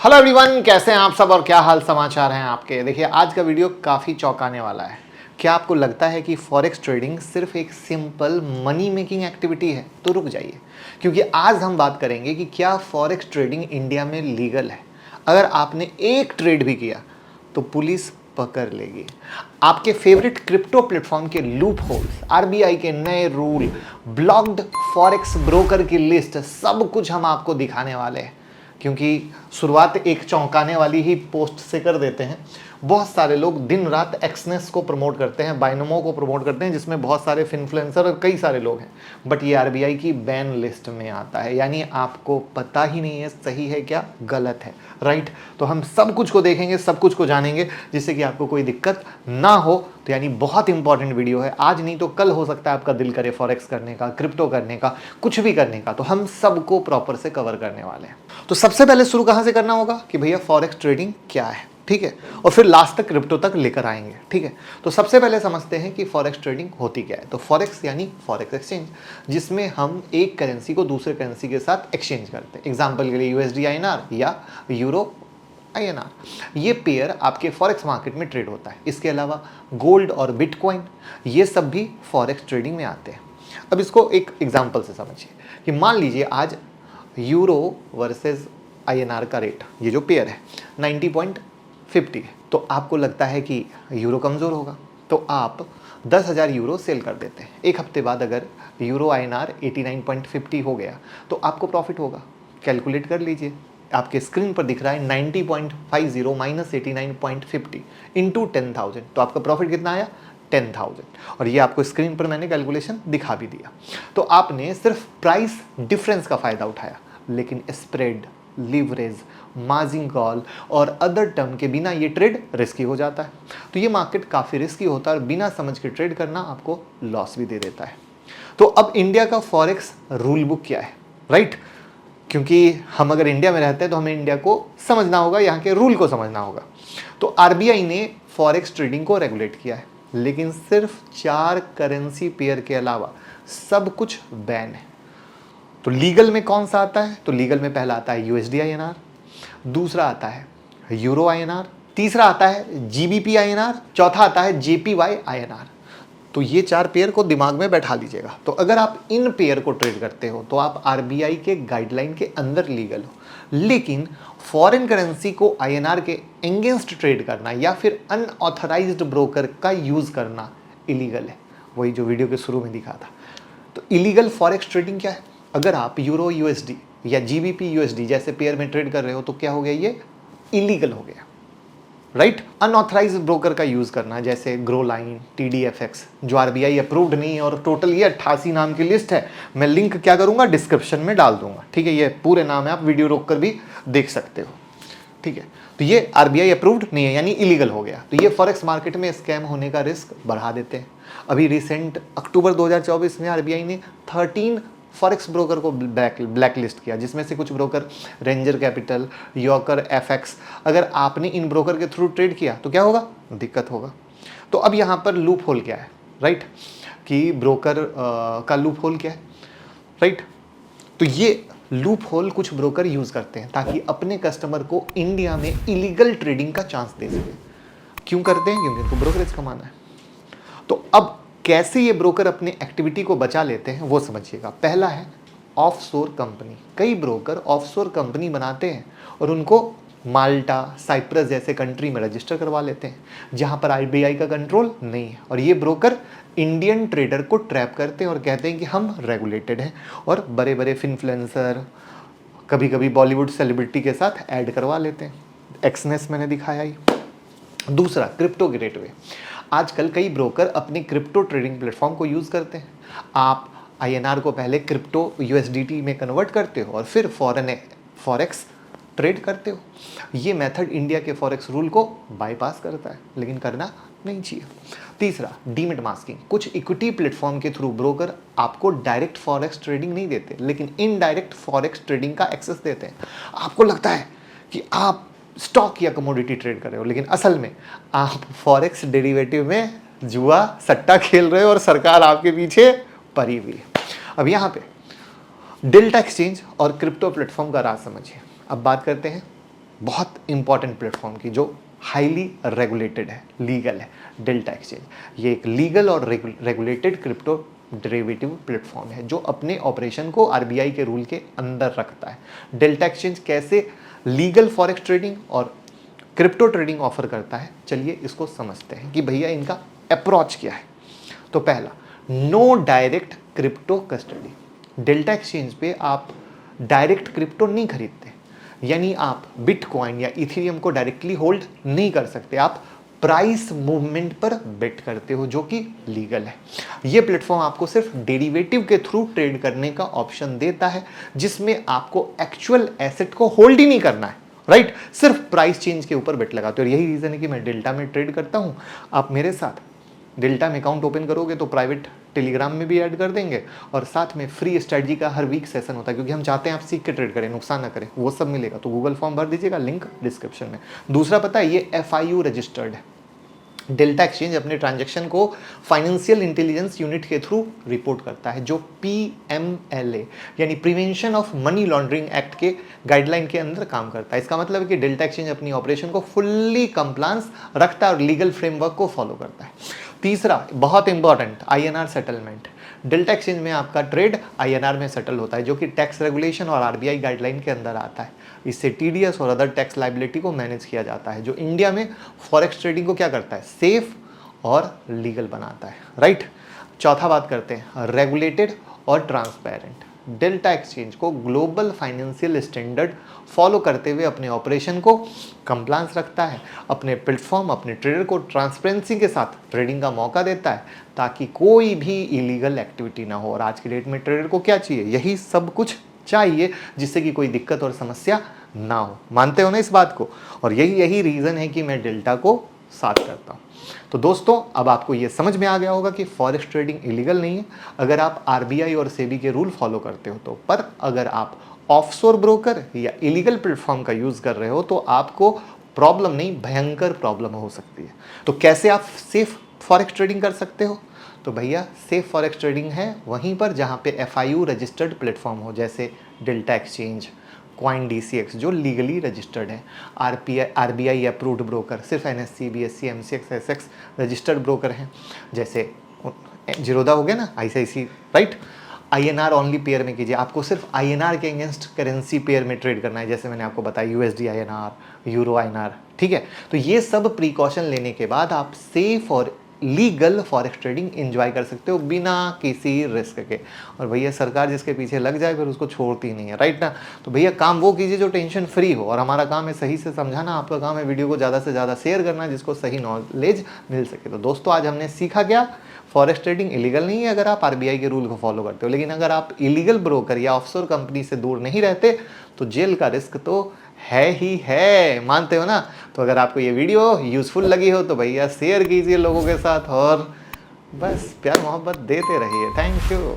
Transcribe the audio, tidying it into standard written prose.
Hello everyone, कैसे हैं आप सब और क्या हाल समाचार हैं आपके। देखिए आज का वीडियो काफ़ी चौंकाने वाला है। क्या आपको लगता है कि फॉरेक्स ट्रेडिंग सिर्फ एक सिंपल मनी मेकिंग एक्टिविटी है? तो रुक जाइए, क्योंकि आज हम बात करेंगे कि क्या फॉरेक्स ट्रेडिंग इंडिया में लीगल है। अगर आपने एक ट्रेड भी किया तो पुलिस पकड़ लेगी। आपके फेवरेट क्रिप्टो प्लेटफॉर्म के लूप होल्स, आरबीआई के नए रूल, ब्लॉक्ड फॉरेक्स ब्रोकर की लिस्ट, सब कुछ हम आपको दिखाने वाले हैं। क्योंकि शुरुआत एक चौंकाने वाली ही पोस्ट से कर देते हैं। बहुत सारे लोग दिन रात एक्सनेस को प्रमोट करते हैं, बाइनोमो को प्रमोट करते हैं, जिसमें बहुत सारे इन्फ्लुएंसर और कई सारे लोग हैं, बट ये आरबीआई की बैन लिस्ट में आता है। यानी आपको पता ही नहीं है सही है क्या गलत है, राइट। तो हम सब कुछ को देखेंगे, सब कुछ को जानेंगे, जिससे कि आपको कोई दिक्कत ना हो। तो यानी बहुत इंपॉर्टेंट वीडियो है। आज नहीं तो कल हो सकता है आपका दिल करे फॉरेक्स करने का, क्रिप्टो करने का, कुछ भी करने का। तो हम सबको प्रॉपर से कवर करने वाले हैं। तो सबसे पहले शुरू कहां से करना होगा कि भैया फॉरेक्स ट्रेडिंग क्या है, ठीक है, और फिर लास्ट तक क्रिप्टो तक लेकर आएंगे, ठीक है। तो सबसे पहले समझते हैं कि फॉरेक्स ट्रेडिंग होती क्या है। तो फॉरेक्स यानी फॉरेक्स एक्सचेंज, जिसमें हम एक करेंसी को दूसरे करेंसी के साथ एक्सचेंज करते हैं। एग्जांपल के लिए यूएसडी आईएनआर या यूरो आईएनआर, ये पेयर आपके फॉरेक्स मार्केट में ट्रेड होता है। इसके अलावा गोल्ड और बिटकॉइन, ये सब भी फॉरेक्स ट्रेडिंग में आते हैं। अब इसको एक एग्जांपल से समझिए कि मान लीजिए आज यूरो वर्सेस आईएनआर का रेट, ये जो पेयर है 90.50 है, तो आपको लगता है कि यूरो कमज़ोर होगा, तो आप 10,000 यूरो सेल कर देते हैं। एक हफ्ते बाद अगर यूरो आईएनआर 89.50 हो गया तो आपको प्रॉफिट होगा। कैलकुलेट कर लीजिए, आपके स्क्रीन पर दिख रहा है 90.50 माइनस 89.50 इंटू 10,000, तो आपका प्रॉफिट कितना आया 10,000। और ये आपको स्क्रीन पर मैंने कैलकुलेशन दिखा भी दिया। तो आपने सिर्फ प्राइस डिफरेंस का फायदा उठाया, लेकिन स्प्रेड, लीवरेज, मार्जिन कॉल और अदर टर्म के बिना ये ट्रेड रिस्की हो जाता है। तो ये मार्केट काफ़ी रिस्की होता है और बिना समझ के ट्रेड करना आपको लॉस भी दे देता है। तो अब इंडिया का फॉरेक्स रूल बुक क्या है, राइट। क्योंकि हम अगर इंडिया में रहते हैं तो हमें इंडिया को समझना होगा, यहाँ के रूल को समझना होगा। तो आरबीआई ने फॉरेक्स ट्रेडिंग को रेगुलेट किया है, लेकिन सिर्फ 4 करेंसी पेयर के अलावा सब कुछ बैन है। तो लीगल में कौन सा आता है? तो लीगल में पहला आता है यूएसडी आईएनआर, दूसरा आता है यूरो आईएनआर, तीसरा आता है जीबीपी आईएनआर, चौथा आता है जेपीवाई आईएनआर। तो ये 4 पेयर को दिमाग में बैठा लीजिएगा। तो अगर आप इन पेयर को ट्रेड करते हो तो आप आरबीआई के गाइडलाइन के अंदर लीगल हो, लेकिन फॉरेन करेंसी को आईएनआर के अगेंस्ट ट्रेड करना या फिर अनऑथराइज्ड ब्रोकर का यूज करना इलीगल है। वही जो वीडियो के शुरू में दिखा था। तो इलीगल फॉरेक्स ट्रेडिंग क्या है? अगर आप यूरो यूएसडी या जीबीपी यूएसडी जैसे पेयर में ट्रेड कर रहे हो तो क्या हो गया, ये इलीगल हो गया, राइट। अनऑथराइज्ड ब्रोकर का यूज करना, जैसे ग्रो लाइन, टीडीएफएक्स, जो आरबीआई अप्रूव्ड नहीं है, और टोटल ये 88 नाम की लिस्ट है। मैं लिंक क्या करूंगा, डिस्क्रिप्शन में डाल दूंगा, ठीक है। ये पूरे नाम है, आप वीडियो रोक कर भी देख सकते हो, ठीक है। तो ये आरबीआई अप्रूव्ड नहीं है, यानी इलीगल हो गया। तो ये फॉरेक्स मार्केट में स्कैम होने का रिस्क बढ़ा देते हैं। अभी रिसेंट अक्टूबर 2024 में आरबीआई ने 13 फॉरेक्स ब्रोकर को ब्लैक लिस्ट किया, जिसमें से कुछ broker ranger capital, yorker FX. अगर आपने इन ब्रोकर के थ्रू ट्रेड किया तो क्या होगा, दिक्कत होगा। तो अब यहाँ पर लूप होल क्या है, राइट, कि ब्रोकर का लूप होल क्या है, राइट। तो ये लूप होल कुछ ब्रोकर यूज करते हैं ताकि अपने कस्टमर को इंडिया में इलीगल ट्रेडिंग का चांस दे सके। क्यों करते हैं? क्योंकि उनको ब्रोकरेज कमाना है। तो अब कैसे ये ब्रोकर अपने एक्टिविटी को बचा लेते हैं वो समझिएगा। पहला है ऑफशोर कंपनी। कई ब्रोकर ऑफशोर कंपनी बनाते हैं और उनको माल्टा, साइप्रस जैसे कंट्री में रजिस्टर करवा लेते हैं, जहां पर आरबीआई का कंट्रोल नहीं है। और ये ब्रोकर इंडियन ट्रेडर को ट्रैप करते हैं और कहते हैं कि हम रेगुलेटेड हैं, और बड़े बड़े इन्फ्लुएंसर, कभी कभी बॉलीवुड सेलिब्रिटी के साथ ऐड करवा लेते हैं। एक्सनेस मैंने दिखाया ही। दूसरा, क्रिप्टो गेटवे। आजकल कई ब्रोकर अपने क्रिप्टो ट्रेडिंग प्लेटफॉर्म को यूज़ करते हैं। आप आईएनआर को पहले क्रिप्टो यूएसडीटी में कन्वर्ट करते हो और फिर फॉरेक्स ट्रेड करते हो। ये मेथड इंडिया के फॉरेक्स रूल को बाईपास करता है, लेकिन करना नहीं चाहिए। तीसरा, डीमैट मास्किंग। कुछ इक्विटी प्लेटफॉर्म के थ्रू ब्रोकर आपको डायरेक्ट फॉरेक्स ट्रेडिंग नहीं देते, लेकिन इनडायरेक्ट फॉरेक्स ट्रेडिंग का एक्सेस देते हैं। आपको लगता है कि आप स्टॉक या कमोडिटी ट्रेड कर रहे हो, लेकिन असल में आप फॉरेक्स डेरिवेटिव में जुआ सट्टा खेल रहे हो और सरकार आपके पीछे पड़ी हुई है। अब यहाँ पे डेल्टा एक्सचेंज और क्रिप्टो प्लेटफॉर्म का राज समझिए। अब बात करते हैं बहुत इंपॉर्टेंट प्लेटफॉर्म की जो हाईली रेगुलेटेड है, लीगल है, डेल्टा एक्सचेंज। ये एक लीगल और रेगुलेटेड क्रिप्टो डेरिवेटिव प्लेटफॉर्म है जो अपने ऑपरेशन को आरबीआई के रूल के अंदर रखता है। डेल्टा एक्सचेंज कैसे लीगल फॉरेक्स ट्रेडिंग और क्रिप्टो ट्रेडिंग ऑफर करता है, चलिए इसको समझते हैं कि भैया इनका अप्रोच क्या है। तो पहला, no direct crypto custody. Delta Exchange पे आप डायरेक्ट क्रिप्टो नहीं खरीदते, यानी आप बिटकॉइन या इथेरियम को डायरेक्टली होल्ड नहीं कर सकते, आप प्राइस मूवमेंट पर बेट करते हो जो कि लीगल है। ये प्लेटफॉर्म आपको सिर्फ डेरिवेटिव के थ्रू ट्रेड करने का ऑप्शन देता है, जिसमें आपको एक्चुअल एसेट को होल्ड ही नहीं करना है, राइट? सिर्फ प्राइस चेंज के ऊपर बेट लगाते हो। और यही रीजन है कि मैं डेल्टा में ट्रेड करता हूं। आप मेरे साथ डेल्टा में अकाउंट ओपन करोगे तो प्राइवेट टेलीग्राम में भी ऐड कर देंगे, और साथ में फ्री स्ट्रेटजी का हर वीक सेशन होता है, क्योंकि हम चाहते हैं आप सीख के ट्रेड करें, नुकसान ना करें, वो सब मिलेगा। तो गूगल फॉर्म भर दीजिएगा, लिंक डिस्क्रिप्शन में। दूसरा पता है, ये FIU रजिस्टर्ड है। डेल्टा एक्सचेंज अपने ट्रांजैक्शन को फाइनेंशियल इंटेलिजेंस यूनिट के थ्रू रिपोर्ट करता है, जो PMLA यानी prevention of money laundering act के गाइडलाइन के अंदर काम करता है। इसका मतलब है कि डेल्टा एक्सचेंज अपनी ऑपरेशन को फुल्ली कंप्लायंस रखता है और लीगल फ्रेमवर्क को फॉलो करता है। तीसरा बहुत important, INR settlement. Delta exchange में आपका ट्रेड INR में सेटल होता है, जो कि टैक्स रेगुलेशन और RBI गाइडलाइन के अंदर आता है। इससे TDS और अदर टैक्स लाइबिलिटी को मैनेज किया जाता है, जो इंडिया में फॉरेक्स ट्रेडिंग को क्या करता है, सेफ और लीगल बनाता है, राइट? चौथा बात करते हैं, रेगुलेटेड और ट्रांसपेरेंट। डेल्टा एक्सचेंज को ग्लोबल फाइनेंशियल स्टैंडर्ड फॉलो करते हुए अपने ऑपरेशन को कंप्लायंस रखता है, अपने प्लेटफॉर्म, अपने ट्रेडर को ट्रांसपेरेंसी के साथ ट्रेडिंग का मौका देता है, ताकि कोई भी इलीगल एक्टिविटी ना हो। और आज की डेट में ट्रेडर को क्या चाहिए, यही सब कुछ चाहिए, जिससे कि कोई दिक्कत और समस्या ना हो। मानते हो ना इस बात को? और यही रीज़न है कि मैं डेल्टा को साथ करता हूँ। तो दोस्तों, अब आपको ये समझ में आ गया होगा कि फॉरेक्स ट्रेडिंग इलीगल नहीं है अगर आप RBI और सेबी के रूल फॉलो करते हो तो। पर अगर आप ऑफशोर ब्रोकर या इलीगल प्लेटफॉर्म का यूज़ कर रहे हो तो आपको प्रॉब्लम नहीं, भयंकर प्रॉब्लम हो सकती है। तो कैसे आप सेफ फॉरेक्स ट्रेडिंग कर सकते हो? तो भैया, सेफ फॉरेक्स ट्रेडिंग है वहीं पर जहाँ पे FIU रजिस्टर्ड प्लेटफॉर्म हो, जैसे डेल्टा एक्सचेंज, CoinDCX जो लीगली रजिस्टर्ड है, RBI अप्रूव्ड ब्रोकर, सिर्फ NSE, BSE, MCX, SX registered broker हैं, जैसे जीरोधा हो गया ना, ICICI, right? INR only pair में कीजिए, आपको सिर्फ INR के अगेंस्ट करेंसी पेयर में ट्रेड करना है, जैसे मैंने आपको बताया USD INR, यूरो INR, ठीक है? तो ये सब प्रिकॉशन लेने के बाद आप सेफ और लीगल फॉरेक्स ट्रेडिंग एंजॉय कर सकते हो बिना किसी रिस्क के। और भैया, सरकार जिसके पीछे लग जाए फिर उसको छोड़ती नहीं है, राइट ना? तो भैया, काम वो कीजिए जो टेंशन फ्री हो, और हमारा काम है सही से समझाना, आपका काम है वीडियो को ज़्यादा से ज़्यादा शेयर करना, जिसको सही नॉलेज मिल सके। तो दोस्तों, आज हमने सीखा क्या? फॉरेक्स ट्रेडिंग इलीगल नहीं है अगर आप RBI के रूल को फॉलो करते हो, लेकिन अगर आप इलीगल ब्रोकर या ऑफशोर कंपनी से दूर नहीं रहते तो जेल का रिस्क तो है ही है। मानते हो ना? तो अगर आपको ये वीडियो यूजफुल लगी हो तो भैया शेयर कीजिए लोगों के साथ, और बस प्यार मोहब्बत देते रहिए। Thank you.